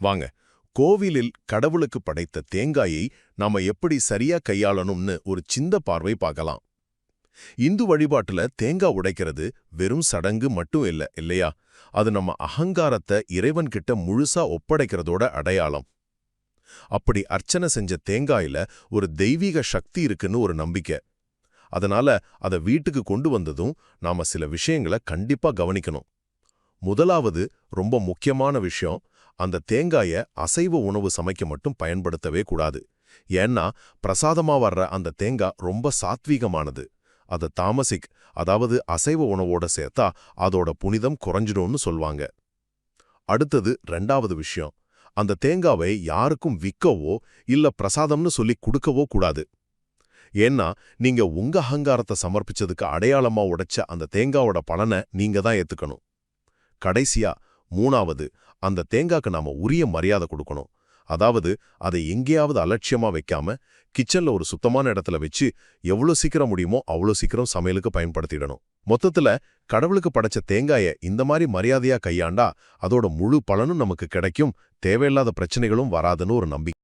வாங்க, கோவிலில் கடவுளுக்கு படைத்த தேங்காயை நாம எப்படி சரியா கையாளணும்னு ஒரு சின்ன பார்வை பார்க்கலாம். இந்து வழிபாட்டுல தேங்காய் உடைக்கிறது வெறும் சடங்கு மட்டும் இல்ல இல்லையா? அது நம்ம அகங்காரத்தை இறைவன்கிட்ட முழுசா ஒப்படைக்கிறதோட அடையாளம். அப்படி அர்ச்சனை செஞ்ச தேங்காயில ஒரு தெய்வீக சக்தி இருக்குன்னு ஒரு நம்பிக்கை. அதனால அதை வீட்டுக்கு கொண்டு வந்ததும் நாம சில விஷயங்களை கண்டிப்பா கவனிக்கணும். முதலாவது ரொம்ப முக்கியமான விஷயம், அந்த தேங்காய அசைவ உணவு சமைக்க மட்டும் பயன்படுத்தவே கூடாது. ஏன்னா பிரசாதமா வர்ற அந்த தேங்காய் ரொம்ப சாத்வீகமானது. அதை தாமசிக், அதாவது அசைவ உணவோட சேர்த்தா அதோட புனிதம் குறைஞ்சிடும்னு சொல்வாங்க. அடுத்தது ரெண்டாவது விஷயம், அந்த தேங்காவை யாருக்கும் விற்கவோ இல்ல பிரசாதம்னு சொல்லி கொடுக்கவோ கூடாது. ஏன்னா நீங்க உங்க அகங்காரத்தை சமர்ப்பிச்சதுக்கு அடையாளமா உடைச்ச அந்த தேங்காவோட பலனை நீங்க தான் ஏத்துக்கணும். கடைசியா மூணாவது, அந்த தேங்காய்க்கு நாம உரிய மரியாதை கொடுக்கணும். அதாவது அதை எங்கேயாவது அலட்சியமா வைக்காம கிச்சன்ல ஒரு சுத்தமான இடத்துல வச்சு எவ்வளோ சீக்கிரம் முடியுமோ அவ்வளோ சீக்கிரம் சமையலுக்கு பயன்படுத்திடணும். மொத்தத்துல கடவுளுக்கு படைச்ச தேங்காயை இந்த மாதிரி மரியாதையா கையாண்டா அதோட முழு பலனும் நமக்கு கிடைக்கும், தேவையில்லாத பிரச்சனைகளும் வராதுன்னு ஒரு நம்பிக்கை.